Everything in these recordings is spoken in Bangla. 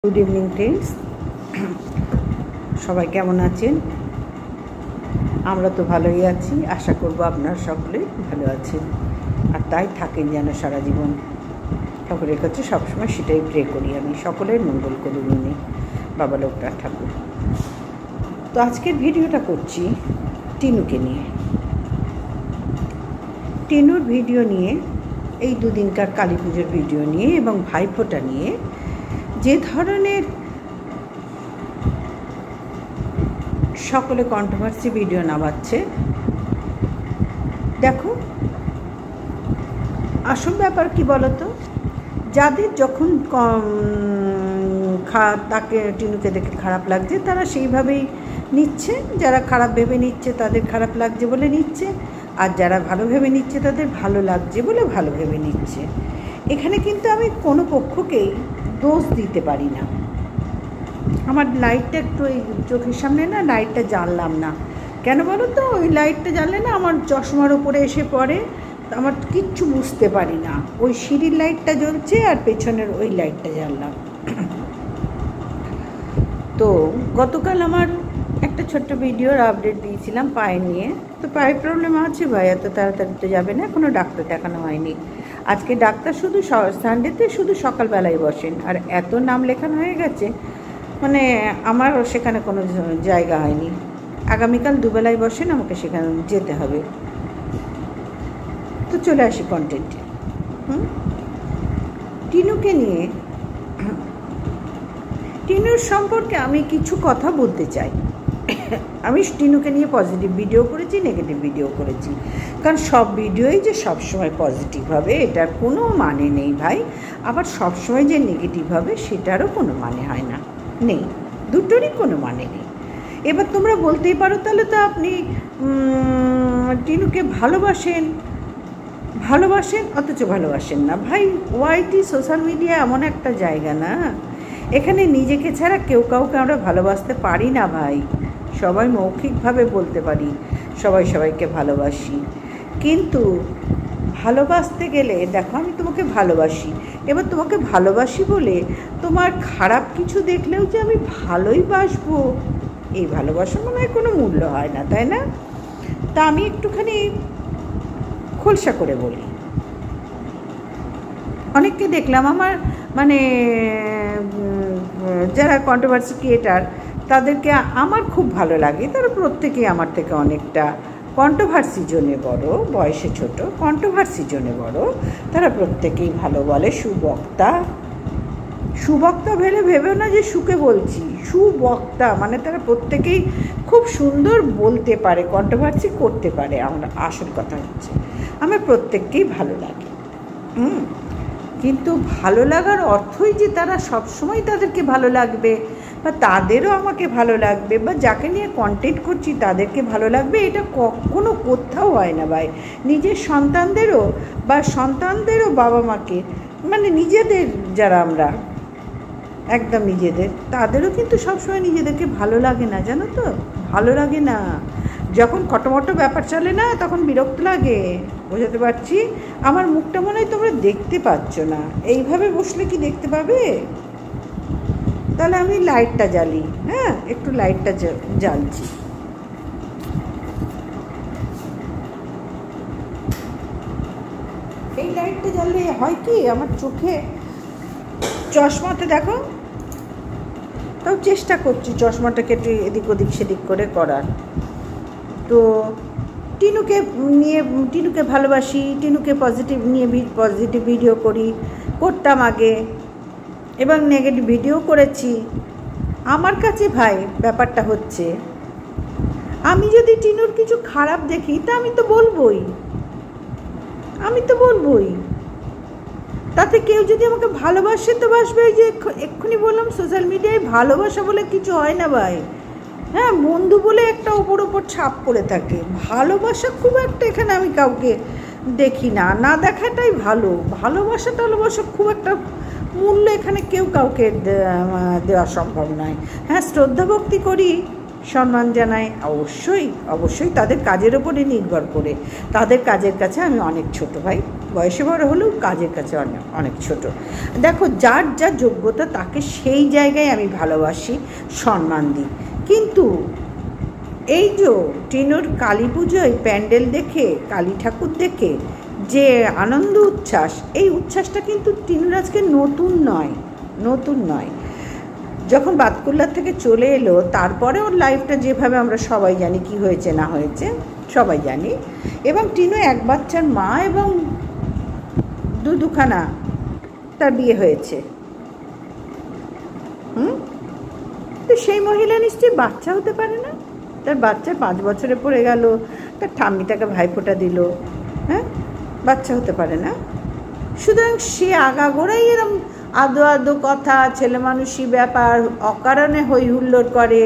গুড ইভিনিং ফ্রেন্ডস, সবাই কেমন আছেন? আমরা তো ভালোই আছি, আশা করব আপনারা সকলে ভালো আছেন আর তাই থাকেন যেন সারা জীবন। ঠাকুরের কাছে সবসময় সেটাই প্রে করি আমি, সকলের মঙ্গল করুন উনি বাবা লোকনাথ ঠাকুর। তো আজকের ভিডিওটা করছি টিনুকে নিয়ে, টিনুর ভিডিও নিয়ে, এই দুদিনকার কালী পুজোর ভিডিও নিয়ে এবং ভাইফোঁটা নিয়ে যে ধরনের সকলে কন্ট্রোভার্সি ভিডিও নামাচ্ছে। দেখো, আসল ব্যাপার কি বলতো, যাদের যখন তাকে টিনুকে দেখে খারাপ লাগছে তারা সেইভাবেই নিচ্ছে, যারা খারাপ ভেবে নিচ্ছে তাদের খারাপ লাগছে বলে নিচ্ছে, আর যারা ভালো ভেবে নিচ্ছে তাদের ভালো লাগছে বলে ভালো ভেবে নিচ্ছে। এখানে কিন্তু আমি কোনো পক্ষকেই দোষ দিতে পারি না। আমার লাইটটা একটু এই চোখের সামনে না, লাইটটা জ্বাললাম না কেন বলো তো? ওই লাইটটা জ্বাললে না আমার চশমার উপরে এসে পড়ে, আমার কিচ্ছু বুঝতে পারি না। ওই সিঁড়ির লাইটটা জ্বলছে আর পেছনের ওই লাইটটা জ্বাললাম। তো গতকাল আমার একটা ছোট্ট ভিডিওর আপডেট দিয়েছিলাম পায়ে নিয়ে। তো পায়ে প্রবলেম আছে ভাই, এত তাড়াতাড়ি তো যাবে না, কোনো ডাক্তার দেখানো হয়নি। আজকে ডাক্তার শুধু সানডেতে শুধু সকালবেলায় বসেন, আর এত নাম লেখানো হয়ে গেছে মানে আমার সেখানে কোনো জায়গা হয়নি। আগামীকাল দুবেলায় বসেন, আমাকে সেখানে যেতে হবে। তো চলে আসি কন্টেন্টে। টিনুকে নিয়ে, টিনুর সম্পর্কে আমি কিছু কথা বলতে চাই। আমি টিনুকে নিয়ে পজিটিভ ভিডিও করেছি, নেগেটিভ ভিডিও করেছি, কারণ সব ভিডিওই যে সবসময় পজিটিভ হবে এটার কোনো মানে নেই ভাই, আবার সবসময় যে নেগেটিভ হবে সেটারও কোনো মানে হয় না, নেই, দুটোরই কোনো মানে নেই। এবার তোমরা বলতেই পারো তাহলে তো আপনি টিনুকে ভালোবাসেন অথচ ভালোবাসেন না। ভাই, ওয়াইটি সোশ্যাল মিডিয়া এমন একটা জায়গা না, এখানে নিজেকে ছাড়া কেউ কাউকে আমরা ভালোবাসতে পারি না ভাই। সবাই মৌখিকভাবে বলতে পারি সবাই সবাইকে ভালোবাসি, কিন্তু ভালোবাসতে গেলে দেখো, আমি তোমাকে ভালোবাসি, এবার তোমাকে ভালোবাসি বলে তোমার খারাপ কিছু দেখলেও যে আমি ভালোই বাসবো, এই ভালোবাসা মনে হয় কোনো মূল্য হয় না, তাই না? তা আমি একটুখানি খোলসা করে বলি। অনেককে দেখলাম আমার মানে যারা কন্ট্রোভার্সি ক্রিয়েটার, তাদেরকে আমার খুব ভালো লাগে। তারা প্রত্যেকেই আমার থেকে অনেকটা কন্ট্রোভার্সি জোনে বড়, বয়সে ছোট, কন্ট্রোভার্সি জোনে বড়, তারা প্রত্যেকেই ভালো বলে। সুবক্তা ভেবেও না যে সুকে বলছি, সুবক্তা মানে তারা প্রত্যেকেই খুব সুন্দর বলতে পারে, কন্ট্রোভার্সি করতে পারে। আমার আসল কথা হচ্ছে আমার প্রত্যেককেই ভালো লাগে। কিন্তু ভালো লাগার অর্থই যে তারা সবসময় তাদেরকে ভালো লাগবে বা তাদেরও আমাকে ভালো লাগবে বা যাকে নিয়ে কন্টেন্ট করছি তাদেরকে ভালো লাগবে, এটা কখনো কোথাও হয় না ভাই। নিজের সন্তানদেরও বাবা মাকে, মানে নিজেদের যারা আমরা একদম নিজেদের, তাদেরও কিন্তু সবসময় নিজেদেরকে ভালো লাগে না, জানো তো? ভালো লাগে না, যখন খটোমটো ব্যাপার চলে না তখন বিরক্ত লাগে। বোঝাতে পারছি? আমার মুখটা মনে হয় তোমরা দেখতে পাচ্ছ না, এইভাবে বসলে কি দেখতে পাবে? তাহলে আমি লাইটটা জ্বালি, হ্যাঁ, একটু লাইটটা জ্বালছি। এই লাইটটা জ্বাললে হয় কি, আমার চোখে চশমাতে দেখো, তাও চেষ্টা করছি চশমাটাকে একটু এদিক ওদিক সেদিক করে করার। তো টিনুকে ভালোবাসি, টিনুকে পজিটিভ ভিডিও করতাম আগে, এবং নেগেটিভ ভিডিও করেছি। আমার কাছে ভাই ব্যাপারটা হচ্ছে, আমি যদি টিনুর কিছু খারাপ দেখি তা আমি তো বলবোই। তাতে কেউ যদি আমাকে ভালোবাসে তো বাসবে। ওই যে এক্ষুনি বললাম, সোশ্যাল মিডিয়ায় ভালোবাসা বলে কিছু হয় না ভাই। হ্যাঁ, বন্ধু বলে একটা ওপর ছাপ পড়ে থাকে, ভালোবাসা খুব একটা এখানে আমি কাউকে দেখি না, না দেখাটাই ভালো। ভালোবাসা খুব একটা মূল্য এখানে কেউ কাউকে দেওয়া সম্ভব নয়। হ্যাঁ, শ্রদ্ধা ভক্তি করি, সম্মান জানাই, অবশ্যই অবশ্যই তাদের কাজের ওপরে নির্ভর করে। তাদের কাজের কাছে আমি অনেক ছোট ভাই, বয়সে বড় হলেও কাজের কাছে অনেক অনেক ছোট। দেখো, যার যা যোগ্যতা তাকে সেই জায়গায় আমি ভালোবাসি, সম্মান দিই। কিন্তু এই যে টিনুর কালী পুজোয় প্যান্ডেল দেখে, কালী ঠাকুর দেখে যে আনন্দ উচ্ছ্বাস, এই উচ্ছ্বাসটা কিন্তু টিনুর আজকে নতুন নয়, নতুন নয়। যখন বাতকুল্লার থেকে চলে এলো, তারপরে ওর লাইফটা যেভাবে আমরা সবাই জানি কি হয়েছে না হয়েছে সবাই জানি, এবং টিনু এক বাচ্চার মা, এবং দুখানা তার বিয়ে হয়েছে। তো সেই মহিলা নিশ্চয়ই বাচ্চা হতে পারে না? তার বাচ্চা 5 বছরে পড়ে গেল, তার ঠাম্মি তাকে ভাইফোঁটা দিল, হ্যাঁ, বাচ্চা হতে পারে না? সুতরাং সে আগাগোড়াই এরম আদো আদো কথা, ছেলে মানুষই ব্যাপার, অকারণে হই হুল্লোড় করে।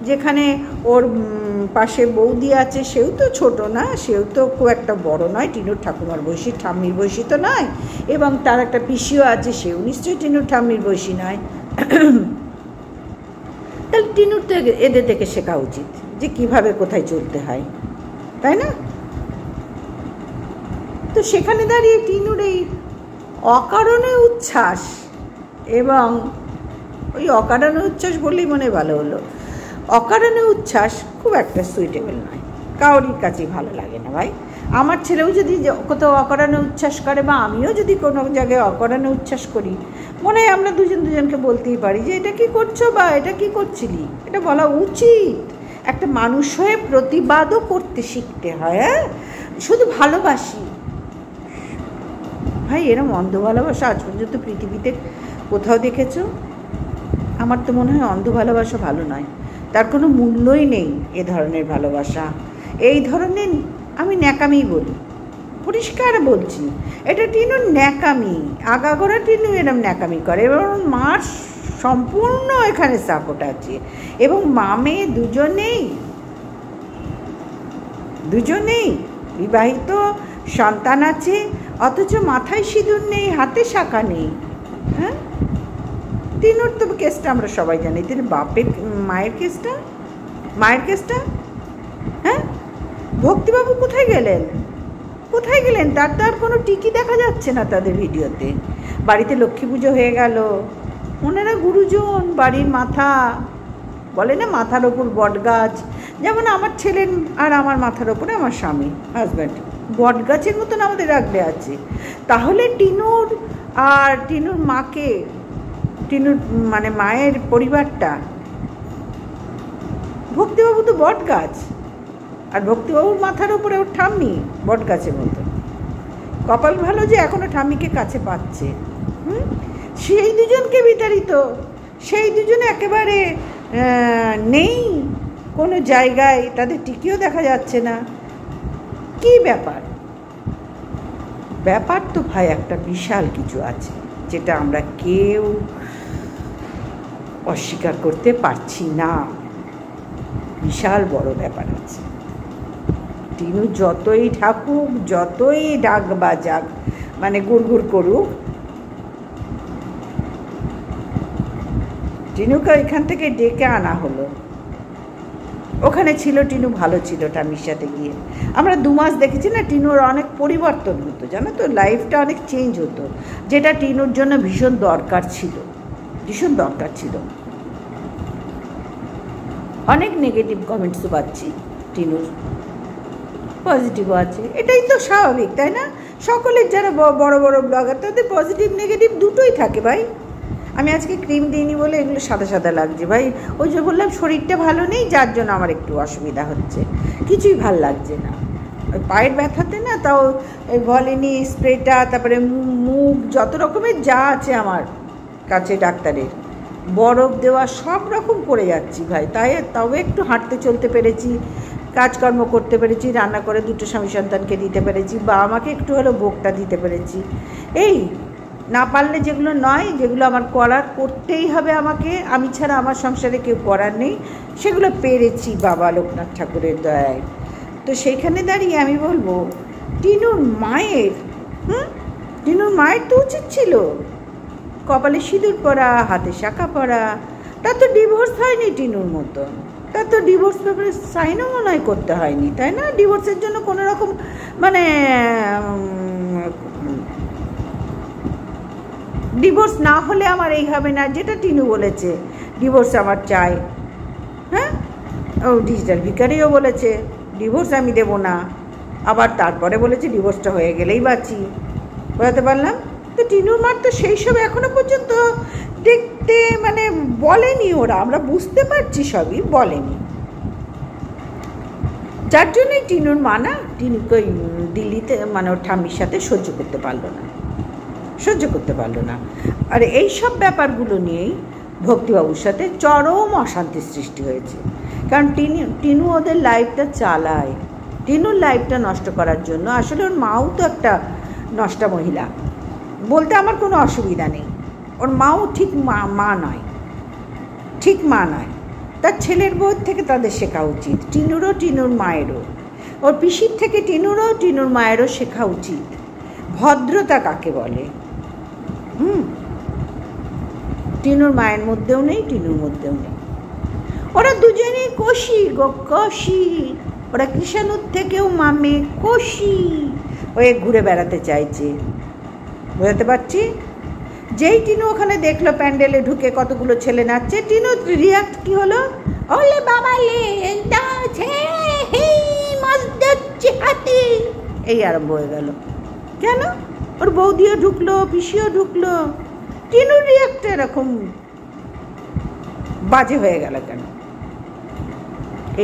যেখানে ওর পাশে বৌদি আছে, সেও তো ছোট না, সেও তো খুব একটা বড় নয়, টিনুর ঠাকুমার বয়সী, ঠাম্মির বয়সী তো নয়, এবং তার একটা পিসিও আছে, সেও নিশ্চয়ই টিনুর ঠাম্মির বয়সী নয়। তাহলে টিনুর তো এদের থেকে শেখা উচিত যে কিভাবে কোথায় চলতে হয়, তাই না? তো সেখানে দাঁড়িয়ে টিনুর এই অকারণে উচ্ছ্বাস, এবং ওই অকারণে উচ্ছ্বাস বললেই মনে ভালো হলো, অকারণে উচ্ছ্বাস খুব একটা সুইটেবল নয়, কারোর কাছেই ভালো লাগে না ভাই। আমার ছেলেও যদি কোথাও অকারণে উচ্ছ্বাস করে, বা আমিও যদি কোনো জায়গায় অকারণে উচ্ছ্বাস করি, মনে হয় আমরা দুজনকে বলতেই পারি যে এটা কি করছো, বা এটা কি করছিলি, এটা বলা উচিত। একটা মানুষ হয়ে প্রতিবাদও করতে শিখতে হয়। হ্যাঁ, শুধু ভালোবাসি ভাই, এরম অন্ধ ভালোবাসা আজ পর্যন্ত পৃথিবীতে কোথাও দেখেছো? আমার তো মনে হয় অন্ধ ভালোবাসা ভালো নয়, তার কোনো মূল্যই নেই এ ধরনের ভালোবাসা। এই ধরনের আমি ন্যাকামি বলি, পরিষ্কার বলছি, এটা টিনুর ন্যাকামি, আগাগোড়া টিনু এরম ন্যাকামি করে, এবং মার সম্পূর্ণ এখানে সাপোর্ট আছে, এবং মামে দুজনেই বিবাহিত, সন্তান আছে, অথচ মাথায় সিঁদুর নেই, হাতে শাঁখা নেই। হ্যাঁ, টিনুর তো কেসটা আমরা সবাই জানি, তিনি মায়ের কেসটা। হ্যাঁ, ভক্তিবাবু কোথায় গেলেন? তার তো আর কোনো টিকি দেখা যাচ্ছে না তাদের ভিডিওতে। বাড়িতে লক্ষ্মী পুজো হয়ে গেল, ওনারা গুরুজন, বাড়ির মাথা, বলে না মাথার ওপর বট গাছ, যেমন আমার ছেলের আর আমার মাথার ওপরে আমার স্বামী, হাজব্যান্ড, বট গাছের মতন আমাদের রাখলে আছে। তাহলে টিনুর মাকে, টিনুর মানে মায়ের পরিবারটা, ভক্তিবাবু তো বট গাছ, আর ভক্তিবাবুর মাথার উপরে ওর ঠাম্মি বট গাছের মতো। কপাল ভালো যে এখনো ঠাম্মিকে কাছে পাচ্ছে। সেই দুজনকে বিতাড়িত, সেই দুজনে একেবারে নেই কোনো জায়গায়, তাদের টিকিও দেখা যাচ্ছে না। কি ব্যাপার তো ভাই একটা বিশাল কিছু আছে, যেটা আমরা কেউ অস্বীকার করতে পারছি না। বিশাল বড় ব্যাপার আছে। টিনু যতই ঠাকুক, যতই ডাক বাজাক, মানে গুড়গুড় করুক, টিনুকে এখান থেকে ডেকে আনা হলো। ওখানে ছিল, টিনু ভালো ছিল ঠাম্মির সাথে গিয়ে। আমরা 2 মাস দেখেছি না, টিনুর অনেক পরিবর্তন হতো, জানো তো, লাইফটা অনেক চেঞ্জ হতো, যেটা টিনুর জন্য ভীষণ দরকার ছিল। অনেক নেগেটিভ কমেন্টসও পাচ্ছি টিনুর, পজিটিভও আছে, এটাই তো স্বাভাবিক, তাই না? সকলের যারা বড় বড় ব্লগার, তাদের পজিটিভ নেগেটিভ দুটোই থাকে ভাই। আমি আজকে ক্রিম দিইনি বলে এগুলো সাদা সাদা লাগছে ভাই, ওই যে বললাম শরীরটা ভালো নেই, যার জন্য আমার একটু অসুবিধা হচ্ছে, কিছুই ভাল লাগছে না। ওই পায়ের ব্যথাতে না, তাও ভলিনি স্প্রেটা, তারপরে মুখ, যত রকমের যা আছে আমার কাছে ডাক্তারের, বরফ দেওয়া, সব রকম করে যাচ্ছি ভাই। তাও একটু হাঁটতে চলতে পেরেছি, কাজকর্ম করতে পেরেছি, রান্না করে 2টো স্বামী সন্তানকে দিতে পেরেছি, বা আমাকে একটু হলেও ভোগটা দিতে পেরেছি। এই না পারলে যেগুলো নয়, যেগুলো আমার করতেই হবে আমাকে, আমি ছাড়া আমার সংসারে কেউ করার নেই, সেগুলো পেরেছি বাবা লোকনাথ ঠাকুরের দয়ায়। তো সেইখানে দাঁড়িয়ে আমি বলবো, টিনুর মায়ের তো উচিত ছিল কপালে সিঁদুর পরা, হাতে শাঁখা পরা। তার তো ডিভোর্স হয়নি টিনুর মতো, তার তো ডিভোর্স পেপারে সাইনও মনে হয় করতে হয়নি, তাই না? ডিভোর্সের জন্য কোনো রকম মানে ডিভোর্স না হলে আমার এই হবে না, যেটা টিনু বলেছে ডিভোর্স আমার চাই। হ্যাঁ, ও ডিজিটাল ভিখারিও বলেছে ডিভোর্স আমি দেব না, আবার তারপরে বলেছে ডিভোর্সটা হয়ে গেলেই বাঁচি। বোঝাতে পারলাম তো? টিনুর মার তো সেই সব এখনো পর্যন্ত দেখতে মানে বলেনি, ওরা আমরা বুঝতে পারছি সবই বলেনি, যার জন্যই টিনুর মা না টিনুকে দিল্লিতে মানে ওর ঠাম্মির সাথে সহ্য করতে পারলো না। আর এই সব ব্যাপারগুলো নিয়েই ভক্তিবাবুর সাথে চরম অশান্তি সৃষ্টি হয়েছে। কারণ টিনু ওদের লাইফটা চালায়, টিনুর লাইফটা নষ্ট করার জন্য। আসলে ওর মাও তো একটা নষ্টা মহিলা, বলতে আমার কোনো অসুবিধা নেই। ওর মাও ঠিক মা নয়, তার ছেলের বউয়ের থেকে তাদের শেখা উচিত, টিনুরও টিনুর মায়েরও, ওর পিসির থেকে টিনুরও টিনুর মায়েরও শেখা উচিত ভদ্রতা কাকে বলে। টিনুর মায়ের মধ্যেও নেই, টিনুর মধ্যেও নেই। ওরা দুজনেই কষি গো কষি, ওরা কৃষাণুর থেকেও মামে কষি হয়ে ঘুরে বেড়াতে চাইছে। বোঝাতে পারছি? যেই টিনু ওখানে দেখলো প্যান্ডেলে ঢুকে কতগুলো ছেলে নাচছে, টিনু রিয়াক্ট কি হলো, ওলে বাবা লে হাতে, এই আরম্ভ হয়ে গেল। কেন? ওর বৌদিও ঢুকলো, পিসিও ঢুকলো, টিনুর রিয়াক্ট এরকম বাজে হয়ে গেল কেন?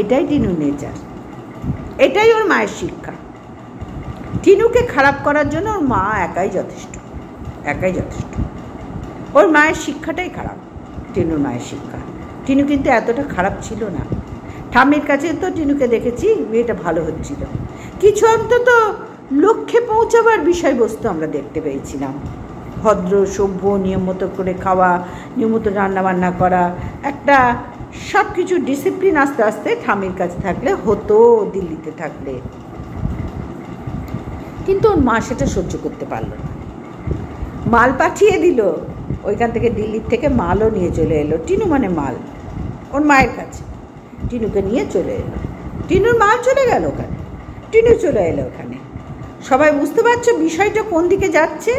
এটাই টিনুর নেচার, এটাই ওর মায়ের শিক্ষা। টিনুকে খারাপ করার জন্য ওর মা একাই যথেষ্ট। ওর মায়ের শিক্ষাটাই খারাপ, টিনুর মায়ের শিক্ষা। টিনু কিন্তু এতটা খারাপ ছিল না। ঠাম্মির কাছে তো টিনুকে দেখেছি মেয়েটা ভালো হচ্ছিল, কিছু অন্তত লক্ষ্যে পৌঁছাবার বিষয়বস্তু আমরা দেখতে পেয়েছিলাম। ভদ্র সভ্য, নিয়ম মতো করে খাওয়া, নিয়ম মতো রান্নাবান্না করা, একটা সব কিছু ডিসিপ্লিন আস্তে আস্তে ঠাম্মির কাছে থাকলে হতো, দিল্লিতে থাকলে। কিন্তু ওর মা সেটা সহ্য করতে পারল না, মাল পাঠিয়ে দিল ওইখান থেকে, দিল্লির থেকে মালও নিয়ে চলে এলো। টিনু মানে মাল ওর মায়ের কাছে, টিনুকে নিয়ে চলে এলো। টিনুর মাল চলে গেল ওখানে, টিনু চলে এলো ওখানে। সবাই বুঝতে পারছো বিষয়টা কোন দিকে যাচ্ছে?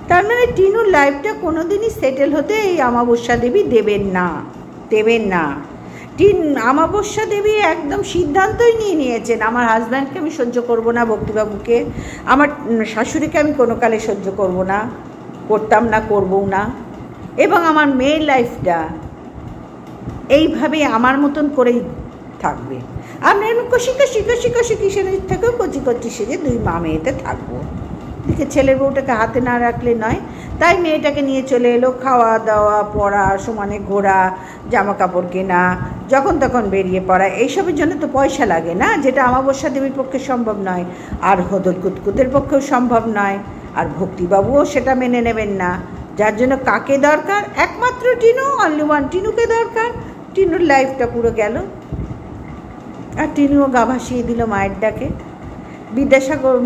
তার মানে টিনুর লাইফটা কোনোদিনই সেটেল হতে এই অমাবস্যা দেবী দেবেন না। অমাবস্যা দেবী একদম সিদ্ধান্তই নিয়েছেন, আমার হাজব্যান্ডকে আমি সহ্য করব না, ভক্তিবাবুকে, আমার শাশুড়িকে আমি কোনো কালে সহ্য করব না, করতাম না, করবও না, এবং আমার মেয়ের লাইফটা এইভাবে আমার মতন করেই থাকবে। আমি কষি কিশোরের থেকেও কচি সেজে দুই মা মেয়েতে থাকবো। দিকে ছেলের বউটাকে হাতে না রাখলে নয়, তাই মেয়েটাকে নিয়ে চলে এলো। খাওয়া দাওয়া, পড়া, সমানে ঘোরা, জামা কাপড় কেনা, যখন তখন বেরিয়ে পড়া, এইসবের জন্য তো পয়সা লাগে না, যেটা অমাবস্যা দেবীর পক্ষে সম্ভব নয়, আর হদল কুতকুতের পক্ষেও সম্ভব নয়, আর ভক্তিবাবুও সেটা মেনে নেবেন না। যার জন্য কাকে দরকার? একমাত্র টিনু, অনলি ওয়ান টিনুকে দরকার। টিনুর লাইফটা পুরো গেল, আর টিনুও গা ভাসিয়ে দিল মায়ের ডাকে। বিদ্যাসাগর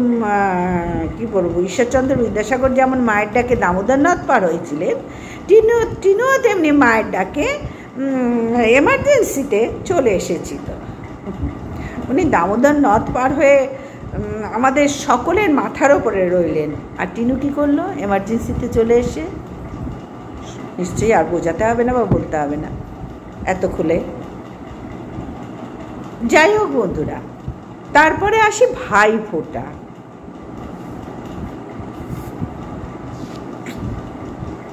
কী বলবো, ঈশ্বরচন্দ্র বিদ্যাসাগর যেমন মায়ের ডাকে দামোদর নদ পার হয়েছিলেন, টিনুও তেমনি মায়ের ডাকে এমার্জেন্সিতে চলে এসেছিল। উনি দামোদর নদ পার হয়ে আমাদের সকলের মাথার ওপরে রইলেন। আর টিনু কী করলো? এমার্জেন্সিতে চলে এসে, নিশ্চয়ই আর বোঝাতে হবে না বা বলতে হবে না এত খুলে। যাই হোক বন্ধুরা, তারপরে আসি ভাইফোঁটা।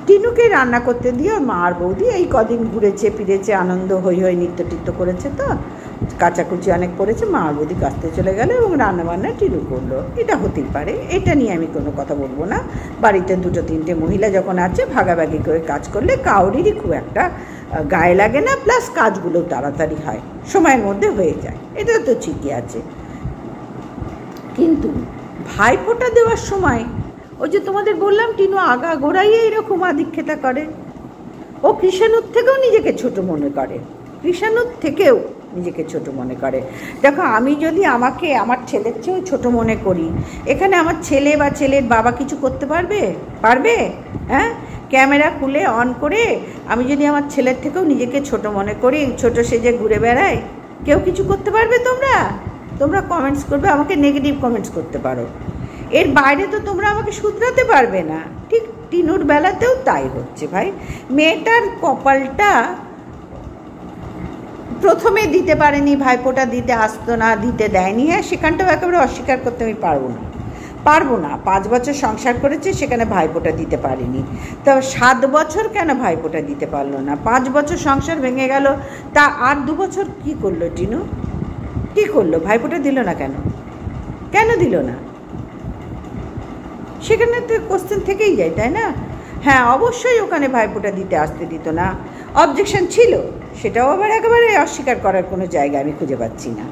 টিনুকে রান্না করতে দিয়ে ওর মা আর বৌদি এই কদিন ঘুরেছে ফিরেছে, আনন্দ হই নৃত্য টিত্য করেছে, তো কাচাকুচি অনেক করেছে। মা আর বৌদি কাছতে চলে গেল এবং রান্নাবান্না টিনু করলো। এটা হতেই পারে, এটা নিয়ে আমি কোনো কথা বলবো না। বাড়িতে দুটো তিনটে মহিলা যখন আছে, ভাগাভাগি করে কাজ করলে কাউরিরই খুব একটা গায়ে লাগে না, প্লাস কাজগুলো তাড়াতাড়ি হয়, সময়ের মধ্যে হয়ে যায়, এটা তো ঠিকই আছে। কিন্তু ভাইফোঁটা দেওয়ার সময় ওই যে তোমাদের বললাম টিনু আগা গোড়াইয়ে এরকম আদিক্ষেতা করে। ও কৃষাণুর থেকেও নিজেকে ছোট মনে করে, দেখো আমি যদি আমাকে আমার ছেলের চেয়েও ছোট মনে করি, এখানে আমার ছেলে বা ছেলের বাবা কিছু করতে পারবে? হ্যাঁ, ক্যামেরা খুলে অন করে আমি যদি আমার ছেলের থেকেও নিজেকে ছোট মনে করি, ছোট সেজে ঘুরে বেড়াই, কেউ কিছু করতে পারবে? তোমরা কমেন্টস করবে, আমাকে নেগেটিভ কমেন্টস করতে পারো, এর বাইরে তো তোমরা আমাকে শুধরাতে পারবে না। ঠিক টিনুর বেলাতেও তাই হচ্ছে ভাই। মেয়েটার কপালটা প্রথমে দিতে পারেনি, ভাইপোটা দিতে আসতো না, দিতে দেয়নি। হ্যাঁ, সেখানটাও একেবারে অস্বীকার করতে আমি পারবো না। 5 বছর সংসার করেছে, সেখানে ভাইপোটা দিতে পারিনি। তো 7 বছর কেন ভাইপোটা দিতে পারলো না? 5 বছর সংসার ভেঙে গেল, তা আর 2 বছর কী করলো টিনু? কী করলো? ভাইপোটা দিল না কেন দিল না? সেখানে তো কোশ্চেন থেকেই যায়, তাই না? হ্যাঁ, অবশ্যই ওখানে ভাইপোটা দিতে আসতে দিত না, অবজেকশন ছিল, সেটাও আবার একেবারে অস্বীকার করার কোনো জায়গা আমি খুঁজে পাচ্ছি না।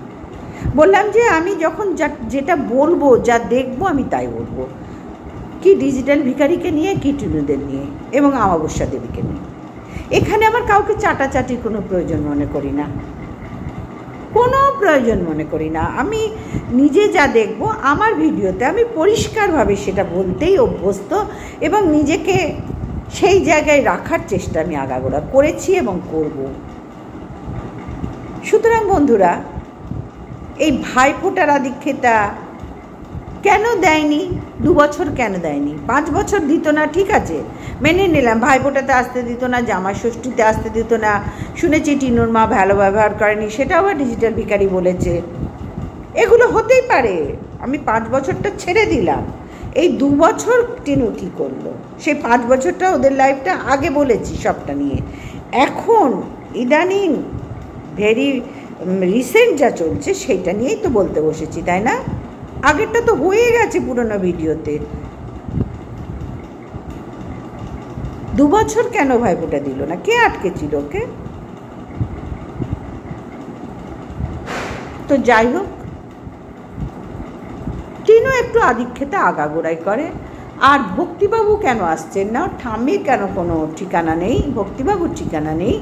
বললাম যে আমি যখন যেটা বলবো, যা দেখবো আমি তাই বলবো। কি ডিজিটাল ভিখারিকে নিয়ে, কি টিনুদের নিয়ে, এবং আমাবস্যা দেবীকে নিয়ে। এখানে আমার কাউকে চাটাচাটির কোনো প্রয়োজন মনে করি না, আমি নিজে যা দেখব আমার ভিডিওতে আমি পরিষ্কারভাবে সেটা বলতেই অভ্যস্ত, এবং নিজেকে সেই জায়গায় রাখার চেষ্টা আমি আগাগোড়া করেছি এবং করব। সুতরাং বন্ধুরা, এই ভাইফোঁটার আধিক্যতা কেন দেয়নি? 2 বছর কেন দেয়নি? 5 বছর দিত না, ঠিক আছে, মেনে নিলাম। ভাইফোঁটাতে আসতে দিত না, জামাই ষষ্ঠীতে আসতে দিত না, শুনেছি টিনুর মা ভালো ব্যবহার করেনি, সেটাও আবার ডিজিটাল ভিখারি বলেছে। এগুলো হতেই পারে, আমি 5 বছরটা ছেড়ে দিলাম। এই 2 বছর টিনু কী করলো, সেই 5 বছরটা ওদের লাইফটা আগে বলেছি সবটা নিয়ে। এখন ইদানিং ভেরি রিসেন্ট যা চলছে সেইটা নিয়েই তো বলতে বসেছি, তাই না? আগেরটা তো হয়ে গেছে পুরনো ভিডিওতে। 2 বছর কেন ভাইফোঁটা দিল না? কে আটকেছিল ওকে? তো যাই হোক, টিনু একটু আধিক্যতা আগাগোড়াই করে। আর ভক্তিবাবু কেন আসছেন না? ঠাম্মির কেন কোনো ঠিকানা নেই? ভক্তিবাবুর ঠিকানা নেই,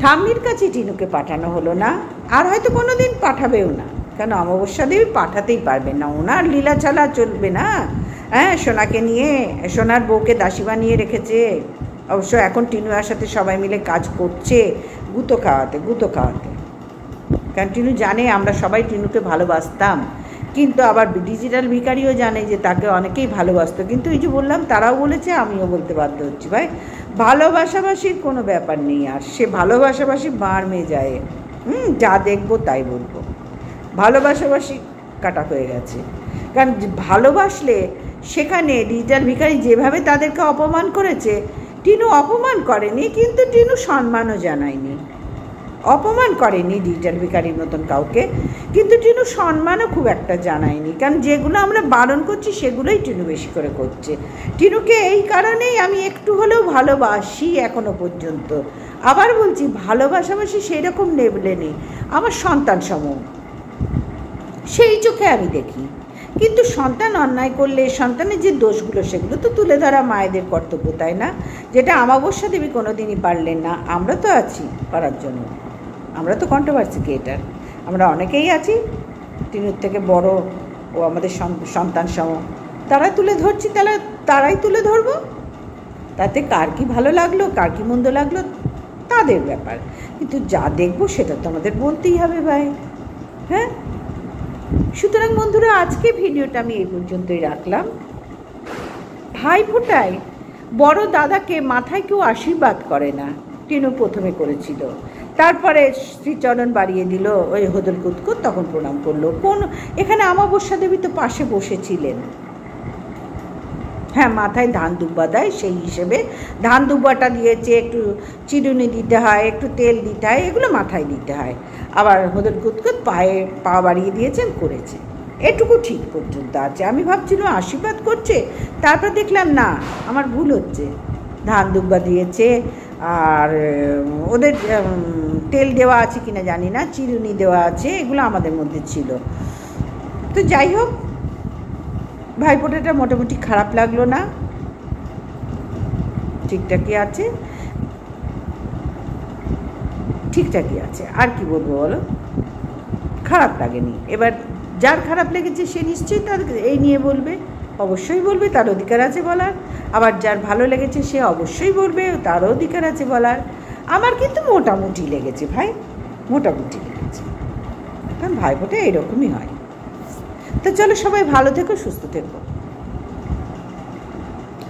ঠাম্মির কাছে টিনুকে পাঠানো হলো না, আর হয়তো কোনো দিন পাঠাবেও না। কেন? অমাবস্যা দেবী পাঠাতেই পারবেন না, ওনার লীলা চালা চলবে না। হ্যাঁ, সোনাকে নিয়ে, সোনার বউকে দাসী বানিয়ে রেখেছে। অবশ্য এখন টিনুয়ার সাথে সবাই মিলে কাজ করছে গুঁতো খাওয়াতে। কারণ টিনু জানে আমরা সবাই টিনুকে ভালোবাসতাম, কিন্তু আবার ডিজিটাল ভিখারিও জানে যে তাকে অনেকেই ভালোবাসতো। কিন্তু এই যে বললাম, তারাও বলেছে, আমিও বলতে বাধ্য হচ্ছি, ভাই ভালোবাসাবাসির কোনো ব্যাপার নেই। আর সে ভালোবাসাবাসি বাঁড় মেয়ে যায়, যা দেখবো তাই বলবো। ভালোবাসাবাসি কাটা হয়ে গেছে। কারণ ভালোবাসলে সেখানে ডিজিটাল ভিখারি যেভাবে তাদেরকে অপমান করেছে, টিনু অপমান করেনি, কিন্তু টিনু সম্মানও জানায়নি। অপমান করেনি ডিজিটাল ভিখারির মতন কাউকে, কিন্তু টিনু সম্মানও খুব একটা জানায়নি। কারণ যেগুলো আমরা বারণ করছি সেগুলোই টিনু বেশি করে করছে। টিনুকে এই কারণেই আমি একটু হলেও ভালোবাসি এখনো পর্যন্ত। আবার বলছি, ভালোবাসাবাসি সেই রকম লেভেলে নেই, আমার সন্তান সম, সেই চোখে আমি দেখি। কিন্তু সন্তান অন্যায় করলে সন্তানের যে দোষগুলো, সেগুলো তো তুলে ধরা মায়েদের কর্তব্য, তাই না? যেটা আমাবস্যা দেবী কোনো দিনই পারলেন না। আমরা তো আছি পারার জন্য, আমরা তো কন্ট্রোভার্সি ক্রিয়েটার, আমরা অনেকেই আছি। টিনুর থেকে বড় ও আমাদের সন্তান সম, তারা তুলে ধরছি, তারাই তুলে ধরবো। তাতে কার কি ভালো লাগলো, কার কি মন্দ লাগলো তাদের ব্যাপার, কিন্তু যা দেখবো সেটা তো আমাদের বলতেই হবে ভাই। হ্যাঁ, সুতরাং বন্ধুরা, আজকে ভিডিওটা আমি এই পর্যন্তই রাখলাম। ভাইফোঁটায় বড় দাদাকে মাথায় কেউ আশীর্বাদ করে না, টিনু প্রথমে করেছিল, তারপরে শ্রীচরণ বাড়িয়ে দিল, ওই হদল কুতকুত তখন প্রণাম করলো। এখানে আমাবস্যা দেবী তো পাশে বসেছিলেন। হ্যাঁ, মাথায় ধান দুব্বা দেয়, সেই হিসেবে ধান দুব্বাটা দিয়েছে, একটু চিরুনি দিতে হয়, একটু তেল দিতে হয়, এগুলো মাথায় দিতে হয়। আবার হদল কুতকুত পায়ে পা বাড়িয়ে দিয়েছেন, করেছে, এটুকু ঠিক পর্যন্ত আছে। আমি ভাবছিলাম আশীর্বাদ করছে, তারপর দেখলাম না, আমার ভুল হচ্ছে। ধান দুব্বা দিয়েছে, আর ওদের তেল দেওয়া আছে কিনা জানি না, চিরুনি দেওয়া আছে, এগুলো আমাদের মধ্যে ছিল। তো যাই হোক, ভাইফোঁটাটা মোটামুটি খারাপ লাগলো না, ঠিকঠাকই আছে, আর কি বলবো বলো, খারাপ লাগেনি। এবার যার খারাপ লেগেছে সে নিশ্চয়ই তার এই নিয়ে বলবে, অবশ্যই বলবে, তার অধিকার আছে বলার। আবার যার ভালো লেগেছে সে অবশ্যই বলবে, তারও অধিকার আছে বলার। আমার কিন্তু মোটামুটি লেগেছে ভাই, মোটামুটি লেগেছে, কারণ ভাইফোঁটা এরকমই হয়। তো চলো সবাই ভালো থেকো, সুস্থ থেকো।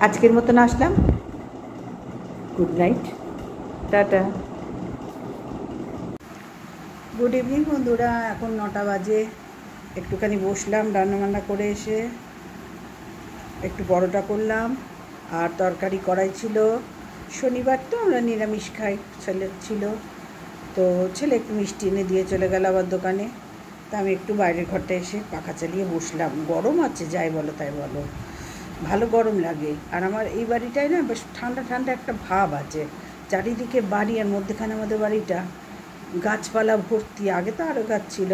আজকের মতন আসলাম, good night, tata. Good evening বন্ধুরা, এখন 9টা বাজে। একটুখানি বসলাম, রান্নাবান্না করে এসে একটু পরোটা করলাম, আর তরকারি করাই ছিল। শনিবার তো আমরা নিরামিষ খাই, ছেলে ছিল তো ছেলে একটু মিষ্টি এনে দিয়ে চলে গেল আবার দোকানে। তা আমি একটু বাইরের ঘরটা এসে পাখা চালিয়ে বসলাম। গরম আছে, যাই বলো তাই বলো, ভালো গরম লাগে। আর আমার এই বাড়িটায় না বেশ ঠান্ডা ঠান্ডা একটা ভাব আছে। চারিদিকে বাড়ি, আর মধ্যেখানে আমাদের বাড়িটা গাছপালা ভর্তি। আগে তো আরও গাছ ছিল,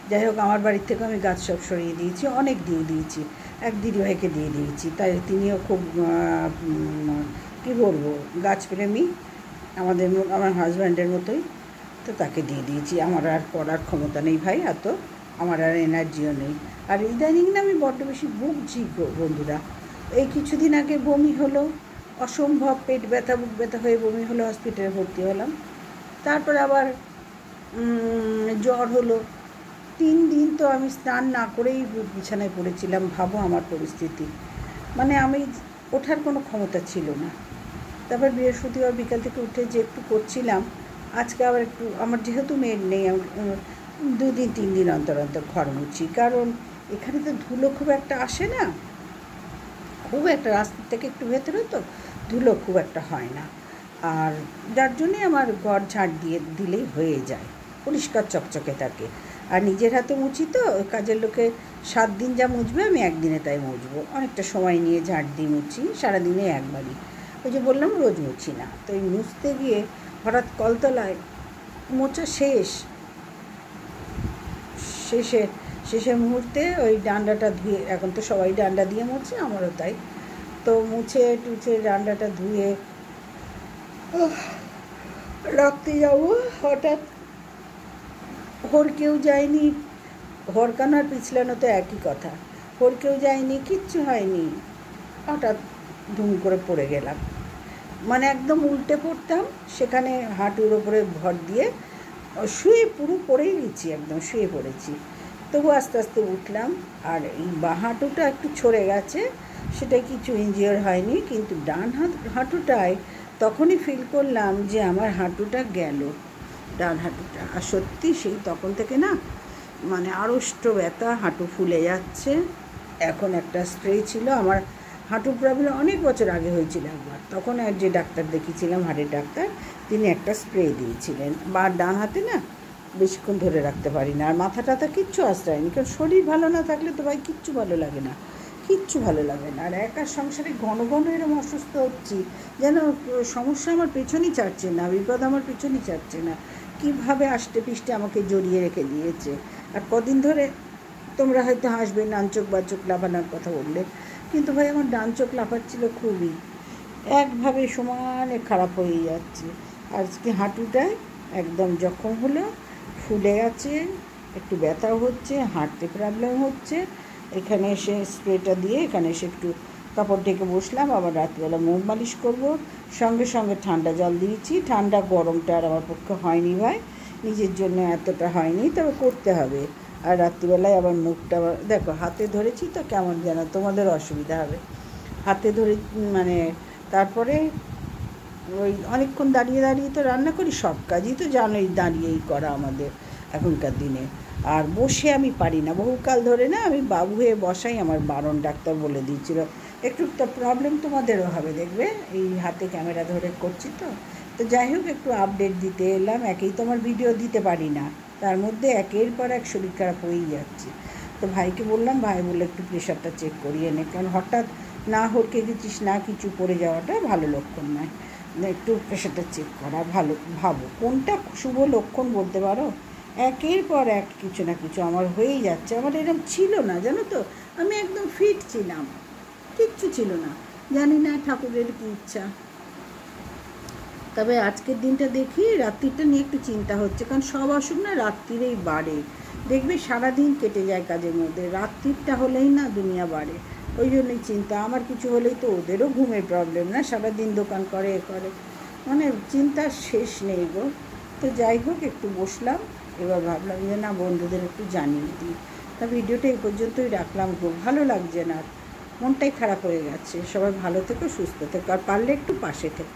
যাই হোক আমার বাড়ির থেকে আমি গাছ সব সরিয়ে দিয়েছি, অনেক দিয়ে দিয়েছি। এক দিদিভাইকে দিয়ে দিয়েছি, তাই তিনিও খুব কী বলবো গাছপ্রেমী, আমার হাজব্যান্ডের মতোই। তো তাকে দিয়ে দিয়েছি, আমার আর করার ক্ষমতা নেই ভাই, এত আমার আর এনার্জিও নেই। আর ইদানিং না আমি বড্ড বেশি ভুগছি বন্ধুরা। এই কিছুদিন আগে বমি হলো, অসম্ভব পেট ব্যথা, বুক ব্যথা হয়ে বমি হলো, হসপিটালে ভর্তি হলাম। তারপর আবার জ্বর হলো। 3 দিন তো আমি স্নান না করেই বিছানায় পড়েছিলাম। ভাবো আমার পরিস্থিতি, মানে আমি ওঠার কোনো ক্ষমতা ছিল না। তারপর বৃহস্পতিবার বিকাল থেকে উঠে যে একটু করছিলাম, আজকে আবার একটু, আমার যেহেতু মেয়ের নেই, 2 দিন 3 দিন অন্তর অন্তর ঘর মুছি, কারণ এখানে তো ধুলো খুব একটা আসে না, খুব একটা রাস্তার থেকে একটু ভেতরে তো ধুলো খুব একটা হয় না। আর যার জন্যে আমার ঘর ঝাড় দিলেই হয়ে যায়, পরিষ্কার চকচকে থাকে। আর নিজের হাতে মুছি তো, কাজের লোকে 7 দিন যা মুছবে আমি একদিনে তাই মুছবো, অনেকটা সময় নিয়ে ঝাড় দিয়ে মুছি, সারাদিনে একবারই। ওই যে বললাম রোজ মুছি না, তো এই মুছতে গিয়ে হঠাৎ কলতলায় মোছা শেষের মুহূর্তে ওই ডান্ডাটা ধুয়ে, এখন তো সবাই ডান্ডা দিয়ে মুছে, আমারও তাই, তো মুছে টুছে ডান্ডাটা ধুয়ে রাখতে যাবো, হঠাৎ হড়কেও যায়নি, হড়কানো আর পিছলানো তো একই কথা, হড়কেও যায়নি, কিচ্ছু হয়নি, হঠাৎ ধুম করে পড়ে গেলাম। মানে একদম উল্টে পড়তাম, সেখানে হাঁটুর ওপরে ভর দিয়ে শুয়ে পুরো পড়েই গেছি, একদম শুয়ে পড়েছি। তবু আস্তে আস্তে উঠলাম, আর এই বাঁ হাঁটুটা একটু ছড়ে গেছে, সেটা কিছু ইনজিওর হয়নি, কিন্তু ডান হাঁটুটায় তখনই ফিল করলাম যে আমার হাঁটুটা গেল, ডান হাঁটুটা। আর সত্যি সেই তখন থেকে না, মানে আড়ষ্ট ব্যথা, হাঁটু ফুলে যাচ্ছে। এখন একটা স্প্রে ছিল, আমার হাঁটুর প্রবলেম অনেক বছর আগে হয়েছিল একবার, তখন আর যে ডাক্তার দেখিয়েছিলাম, হাড়ের ডাক্তার, তিনি একটা স্প্রে দিয়েছিলেন। বা ডান হাতে না বেশিক্ষণ ধরে রাখতে পারি না, আর মাথা টাথা কিচ্ছু আশ্রয়নি, কারণ শরীর ভালো না থাকলে তো ভাই কিচ্ছু ভালো লাগে না, কিচ্ছু ভালো লাগে না। আর একা সংসারে ঘন ঘন এরকম অসুস্থ হচ্ছি, যেন সমস্যা আমার পেছনই ছাড়ছে না, বিপদ আমার পেছনই ছাড়ছে না, কীভাবে আষ্টে পিষ্টে আমাকে জড়িয়ে রেখে দিয়েছে। আর কদিন ধরে তোমরা হয়তো হাসবে ডান চোখ বা চোখ লাফানোর কথা বললে, কিন্তু ভাই আমার ডান চোখ লাফাচ্ছিল খুবই, একভাবে সমানে খারাপ হয়ে যাচ্ছে। আজকে হাঁটুটায় একদম জখম হলো, ফুলে গেছে, একটু ব্যথাও হচ্ছে, হাঁটতে প্রবলেম হচ্ছে। এখানে এসে স্প্রেটা দিয়ে এখানে এসে একটু কাপড় ঢেকে বসলাম, আবার রাত্রিবেলা মুখ মালিশ করবো, সঙ্গে সঙ্গে ঠান্ডা জল দিয়েছি। ঠান্ডা গরমটা আর আমার পক্ষে হয়নি ভাই, নিজের জন্য এতটা হয়নি, তবে করতে হবে। আর রাত্রিবেলায় আবার মুখটা, দেখো হাতে ধরেছি তো কেমন যেন, তোমাদের অসুবিধা হবে, হাতে ধরে মানে। তারপরে ওই অনেকক্ষণ দাঁড়িয়ে দাঁড়িয়ে তো রান্না করি, সব কাজই তো জানোই দাঁড়িয়েই করা আমাদের এখনকার দিনে। আর বসে আমি পারি না, বহুকাল ধরে না আমি বাবু হয়ে বসাই আমার বারণ, ডাক্তার বলে দিয়েছিল। একটু তো প্রবলেম তোমাদেরও হবে দেখবে, এই হাতে ক্যামেরা ধরে করছি তো। তো যাই হোক, একটু আপডেট দিতে এলাম, একেই তো আমার ভিডিও দিতে পারি না, তার মধ্যে একের পর এক শরীর খারাপ হয়েই যাচ্ছে। তো ভাইকে বললাম, ভাই বললো একটু প্রেশারটা চেক করিয়ে নে, কারণ হঠাৎ না হড়কে গেছিস না কিছু, পড়ে যাওয়াটা ভালো লক্ষণ নয়, একটু প্রেশারটা চেক করা ভালো। ভাবো কোনটা শুভ লক্ষণ বলতে পারো, একের পর এক কিছু না কিছু আমার হয়েই যাচ্ছে। আমার এরকম ছিল না জানো তো, আমি একদম ফিট ছিলাম, কিচ্ছু ছিল না, জানি না ঠাকুরের কী ইচ্ছা। তবে আজকের দিনটা দেখি, রাত্রিটা নিয়ে একটু চিন্তা হচ্ছে, কারণ সব অসুখ না রাত্রিরেই বাড়ে, দেখবে সারাদিন কেটে যায় কাজের মধ্যে, রাত্রিটা হলেই না দুনিয়া বাড়ে। ওই জন্যই চিন্তা। আমার কিছু হলেই তো ওদেরও ঘুমের প্রবলেম না, সারাদিন দোকান করে করে, মানে চিন্তার শেষ নেই গো। তো যাই হোক, একটু বসলাম, এবার ভাবলাম যে না, বন্ধুদের একটু জানিয়ে দিই। তা ভিডিওটা এই পর্যন্তই রাখলাম গো, ভালো লাগছে না, মনটাই খারাপ হয়ে গেছে। সবাই ভালো থেকো, সুস্থ থেকো, আর পারলে একটু পাশে থেকো।